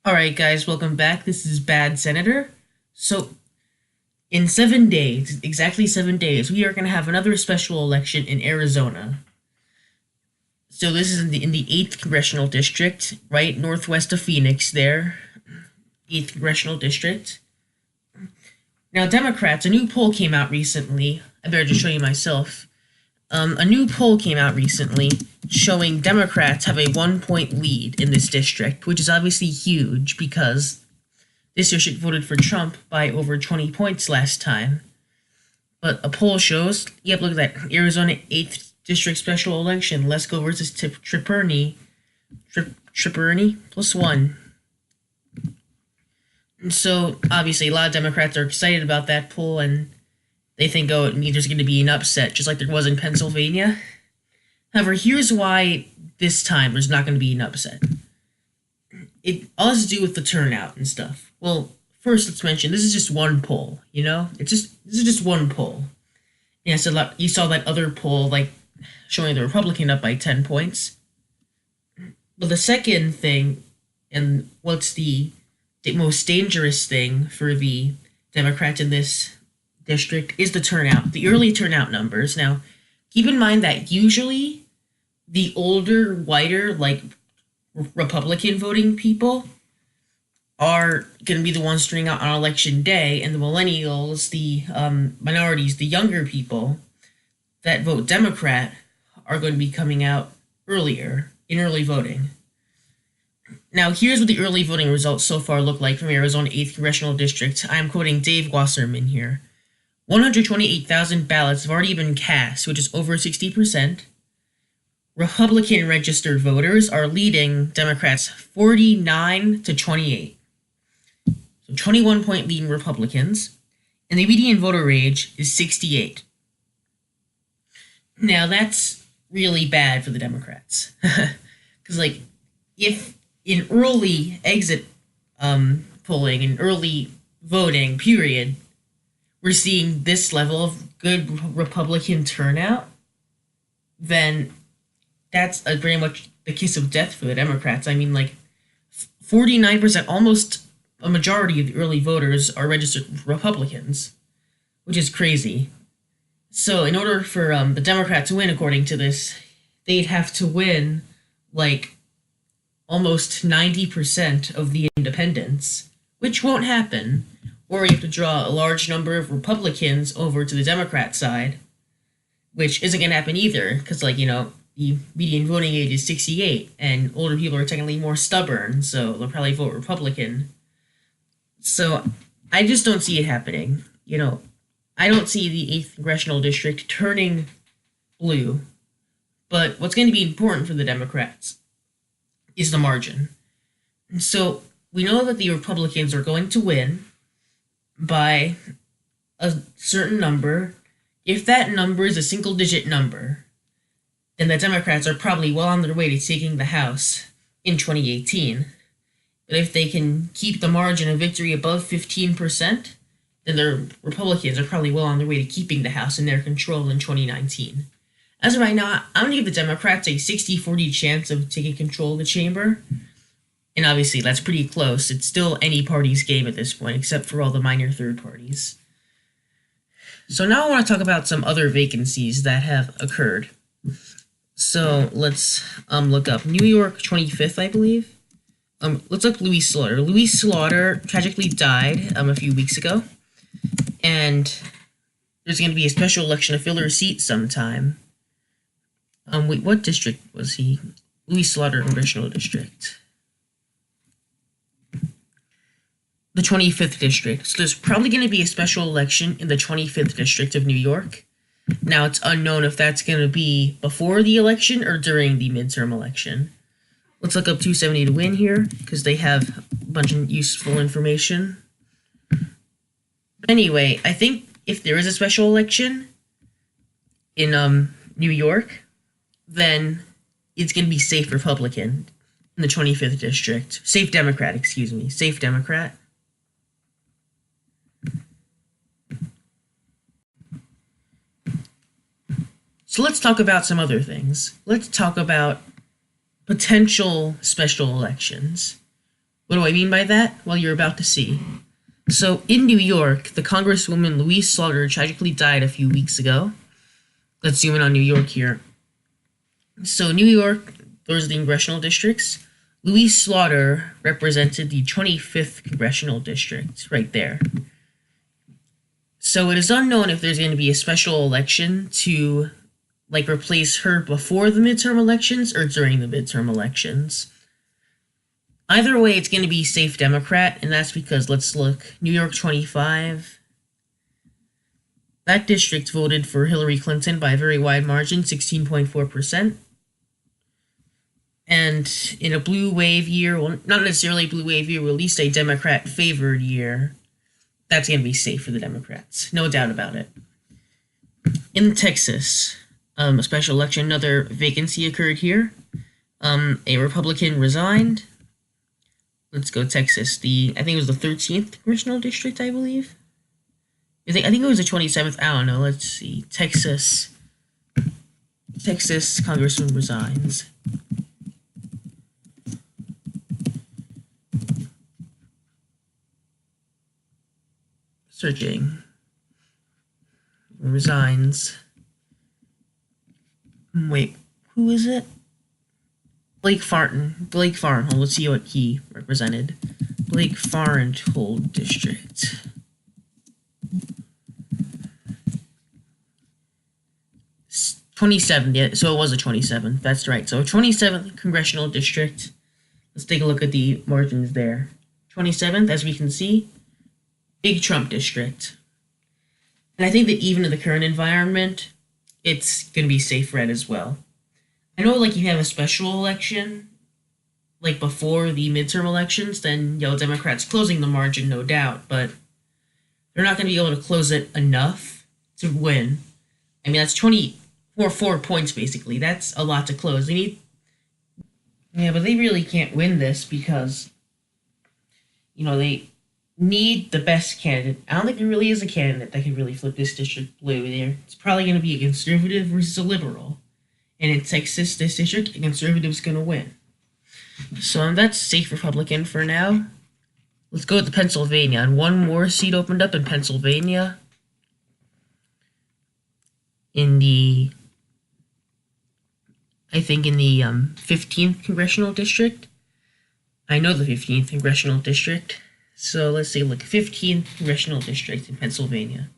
Alright guys, welcome back. This is Bad Senator. So, in 7 days, exactly 7 days, we are going to have another special election in Arizona. So this is in the 8th Congressional District, right northwest of Phoenix there. 8th Congressional District. Now Democrats, a new poll came out recently. I better just show you myself. A new poll came out recently showing Democrats have a 1-point lead in this district, which is obviously huge because this district voted for Trump by over 20 points last time. But a poll shows, yep, look at that, Arizona 8th District Special Election, Lesko versus Tripperny, +1. And so, obviously, a lot of Democrats are excited about that poll, and they think, oh, it means there's going to be an upset, just like there was in Pennsylvania. However, here's why this time there's not going to be an upset. It all has to do with the turnout and stuff. Well, first let's mention this is just one poll. This is just one poll. Yeah, so you saw that other poll like showing the Republican up by 10 points. But the second thing, and what's the most dangerous thing for the Democrats in this district, is the turnout, the early turnout numbers. Now, keep in mind that usually the older, whiter, like Republican voting people are going to be the ones turning out on election day, and the millennials, the minorities, the younger people that vote Democrat are going to be coming out earlier in early voting. Now, here's what the early voting results so far look like from Arizona 8th Congressional District. I am quoting Dave Wasserman here. 128,000 ballots have already been cast, which is over 60%. Republican registered voters are leading Democrats 49-28. So 21-point lead in Republicans. And the median voter age is 68. Now that's really bad for the Democrats. Because if in early exit polling and early voting period, we're seeing this level of good Republican turnout, then that's very much the kiss of death for the Democrats. I mean, 49%, almost a majority of the early voters are registered Republicans, which is crazy. So in order for the Democrats to win, according to this, they'd have to win, almost 90% of the independents, which won't happen. Or you have to draw a large number of Republicans over to the Democrat side, which isn't going to happen either, because, the median voting age is 68, and older people are technically more stubborn, so they'll probably vote Republican. So I just don't see it happening. I don't see the 8th Congressional District turning blue. But what's going to be important for the Democrats is the margin. And so we know that the Republicans are going to win by a certain number. If that number is a single-digit number, then the Democrats are probably well on their way to taking the House in 2018. But if they can keep the margin of victory above 15%, then the Republicans are probably well on their way to keeping the House in their control in 2019. As of right now, I'm going to give the Democrats a 60-40 chance of taking control of the chamber. And obviously, that's pretty close. It's still any party's game at this point, except for all the minor third parties. So now I want to talk about some other vacancies that have occurred. So let's look up New York 25th, I believe. Let's look Louis Slaughter. Louis Slaughter tragically died a few weeks ago, and there's going to be a special election to fill her seat sometime. Wait, what district was he? Louis Slaughter Congressional District. The 25th District. So there's probably going to be a special election in the 25th District of New York. Now, it's unknown if that's going to be before the election or during the midterm election. Let's look up 270 to win here, because they have a bunch of useful information. Anyway, I think if there is a special election in New York, then it's going to be safe Republican in the 25th District. Safe Democrat, excuse me. Safe Democrat. So let's talk about some other things. Let's talk about potential special elections. What do I mean by that? Well, you're about to see. So, in New York, the Congresswoman Louise Slaughter tragically died a few weeks ago. Let's zoom in on New York here. So, New York, those are the congressional districts. Louise Slaughter represented the 25th congressional district, right there. So, it is unknown if there's going to be a special election to, replace her before the midterm elections or during the midterm elections. Either way, it's going to be safe Democrat, and that's because, let's look, New York 25. That district voted for Hillary Clinton by a very wide margin, 16.4%. And in a blue wave year, well, not necessarily a blue wave year, but at least a Democrat-favored year, that's going to be safe for the Democrats. No doubt about it. In Texas, a special election, another vacancy occurred here. A Republican resigned. Let's go Texas. I think it was the 13th congressional district, I believe. I think it was the 27th. I don't know. Let's see. Texas congressman resigns. Searching. Resigns. Wait, who is it? Blake Farnhold. Let's see what he represented. Blake Farnhold District. It's 27th, yeah, so it was a 27th. That's right. So 27th congressional district. Let's take a look at the margins there. 27th, as we can see, big Trump district. And I think that even in the current environment, it's going to be safe red as well. I know, you have a special election, before the midterm elections, then, Democrats closing the margin, no doubt, but they're not going to be able to close it enough to win. I mean, that's 4 points, basically. That's a lot to close. But they really can't win this because, they need the best candidate. I don't think there really is a candidate that could really flip this district blue there. It's probably going to be a conservative versus a liberal. And in Texas, this district, a conservative's going to win. So that's safe Republican for now. Let's go to Pennsylvania. And one more seat opened up in Pennsylvania. In the 15th Congressional District. I know the 15th Congressional District. So let's say, 15th Congressional District in Pennsylvania.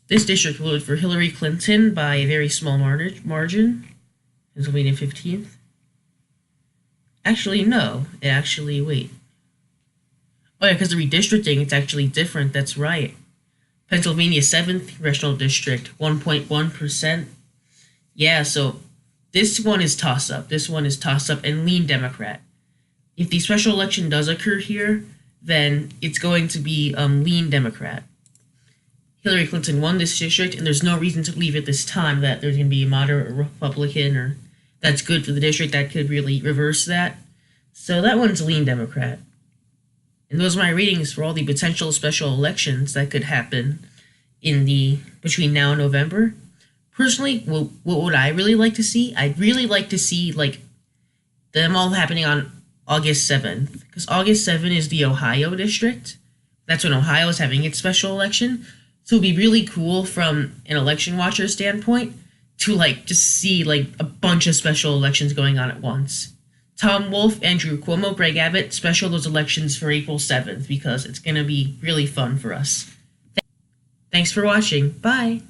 This district voted for Hillary Clinton by a very small margin. Pennsylvania 15th. Actually, no. Wait. Oh, yeah, because the redistricting, it's actually different. That's right. Pennsylvania 7th Congressional District, 1.1%. Yeah, so this one is toss-up. And lean Democrat. If the special election does occur here, then it's going to be lean Democrat. Hillary Clinton won this district, and there's no reason to believe at this time that there's going to be a moderate Republican or that's good for the district that could really reverse that. So that one's lean Democrat. And those are my ratings for all the potential special elections that could happen between now and November. Personally, what would I really like to see? I'd really like to see them all happening on August 7th, because August 7th is the Ohio district. That's when Ohio is having its special election. So it'd be really cool from an election watcher standpoint to just see a bunch of special elections going on at once. Tom Wolf, Andrew Cuomo, Greg Abbott, special those elections for April 7th because it's going to be really fun for us. Thanks for watching. Bye.